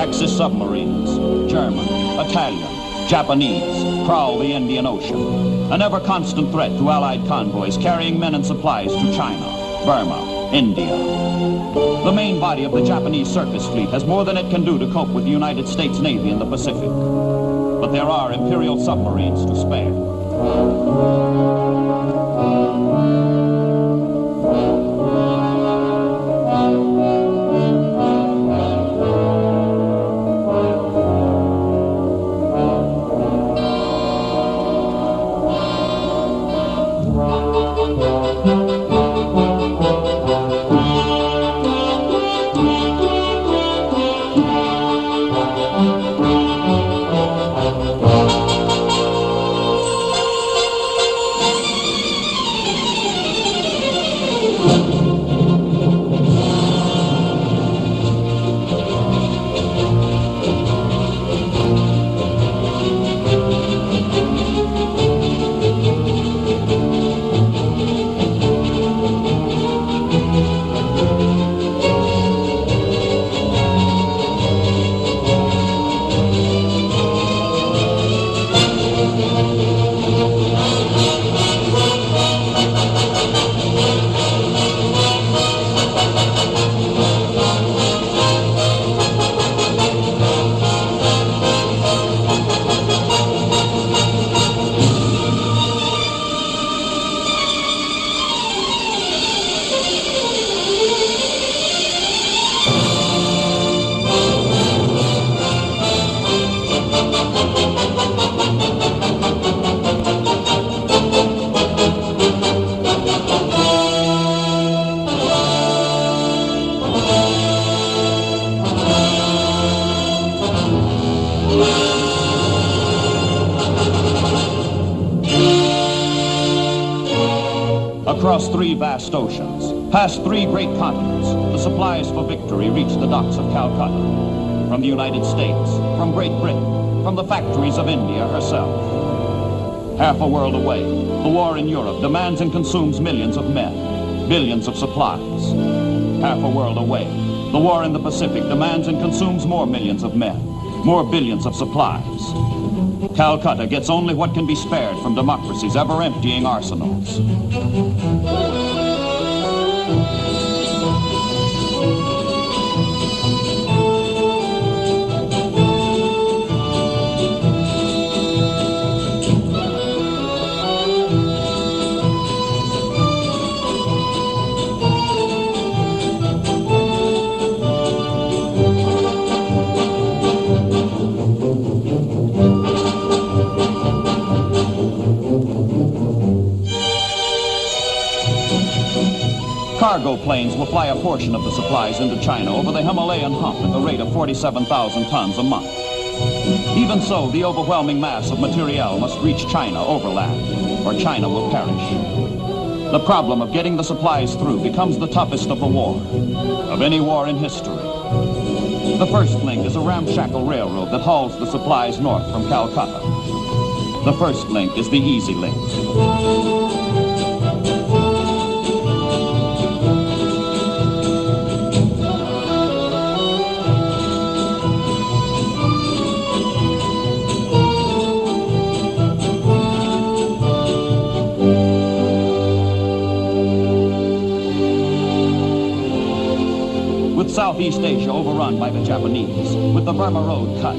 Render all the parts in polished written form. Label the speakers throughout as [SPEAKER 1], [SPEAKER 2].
[SPEAKER 1] Axis submarines, German, Italian, Japanese, prowl the Indian Ocean. An ever-constant threat to Allied convoys carrying men and supplies to China, Burma, India. The main body of the Japanese surface fleet has more than it can do to cope with the United States Navy in the Pacific. But there are Imperial submarines to spare. Across 3 vast oceans, past 3 great continents, the supplies for victory reach the docks of Calcutta. From the United States, from Great Britain, from the factories of India herself. Half a world away, the war in Europe demands and consumes millions of men, billions of supplies. Half a world away, the war in the Pacific demands and consumes more millions of men, more billions of supplies. Calcutta gets only what can be spared from democracy's ever-emptying arsenals. Cargo planes will fly a portion of the supplies into China over the Himalayan hump at the rate of 47,000 tons a month. Even so, the overwhelming mass of materiel must reach China overland, or China will perish. The problem of getting the supplies through becomes the toughest of the war, of any war in history. The first link is a ramshackle railroad that hauls the supplies north from Calcutta. The first link is the easy link. Southeast Asia overrun by the Japanese, with the Burma Road cut,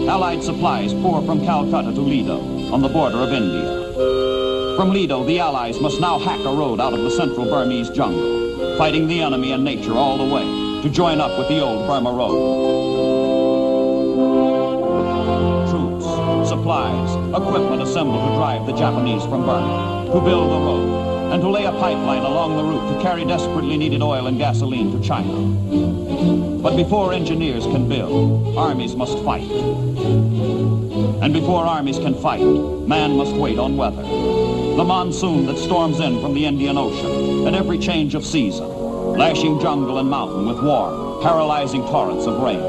[SPEAKER 1] Allied supplies pour from Calcutta to Lido, on the border of India. From Lido, the Allies must now hack a road out of the central Burmese jungle, fighting the enemy and nature all the way, to join up with the old Burma Road. Troops, supplies, equipment assembled to drive the Japanese from Burma, to build the road, and to lay a pipeline along the route to carry desperately needed oil and gasoline to China. But before engineers can build, armies must fight. And before armies can fight, man must wait on weather. The monsoon that storms in from the Indian Ocean at every change of season, lashing jungle and mountain with warm, paralyzing torrents of rain.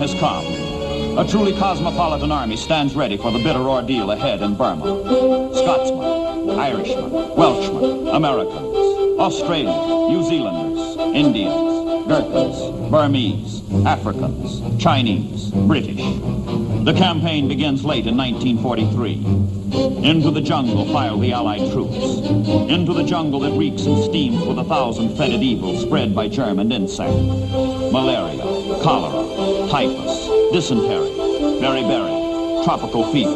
[SPEAKER 1] has come. A truly cosmopolitan army stands ready for the bitter ordeal ahead in Burma. Scotsmen, Irishmen, Welshmen, Americans, Australians, New Zealanders, Indians, Gurkhas, Burmese, Africans, Chinese, British. The campaign begins late in 1943. Into the jungle file the Allied troops. Into the jungle that reeks and steams with 1,000 fetid evils spread by germ and insect. Malaria, cholera, typhus, dysentery, beriberi, tropical fever.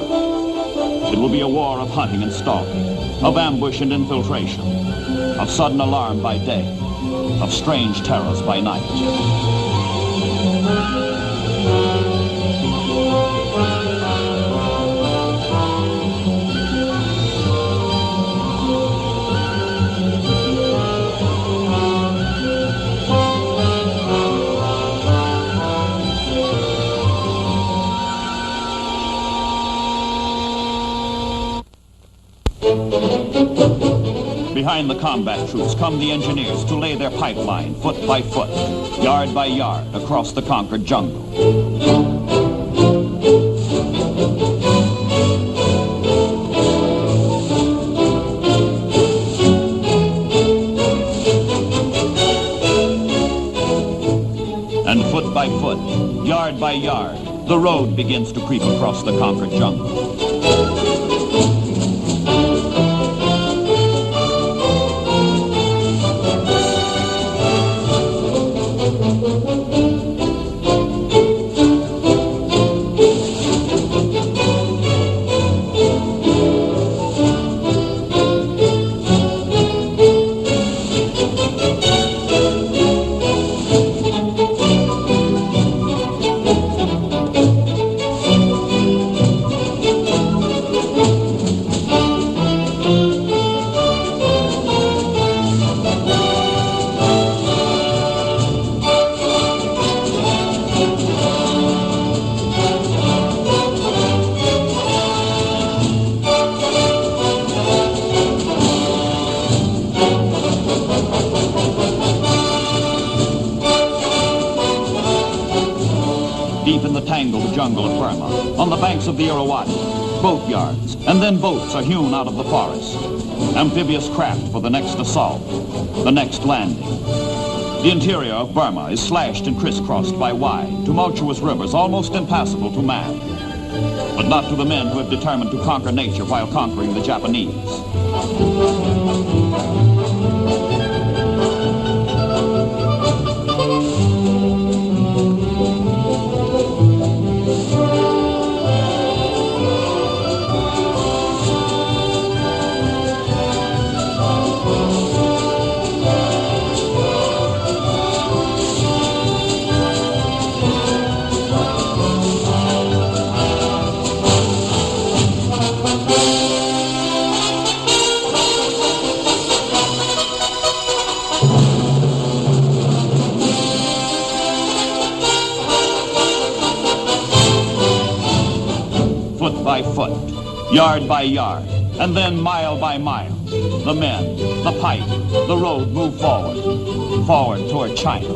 [SPEAKER 1] It will be a war of hunting and stalking, of ambush and infiltration, of sudden alarm by day, of strange terrors by night. Behind the combat troops come the engineers to lay their pipeline foot by foot, yard by yard, across the conquered jungle. And foot by foot, yard by yard, the road begins to creep across the conquered jungle. Deep in the tangled jungle of Burma, on the banks of the Irrawaddy, boat yards, and then boats are hewn out of the forest. Amphibious craft for the next assault, the next landing. The interior of Burma is slashed and crisscrossed by wide, tumultuous rivers almost impassable to man, but not to the men who have determined to conquer nature while conquering the Japanese. Foot by foot, yard by yard, and then mile by mile, the men, the pipe, the road move forward, forward toward China.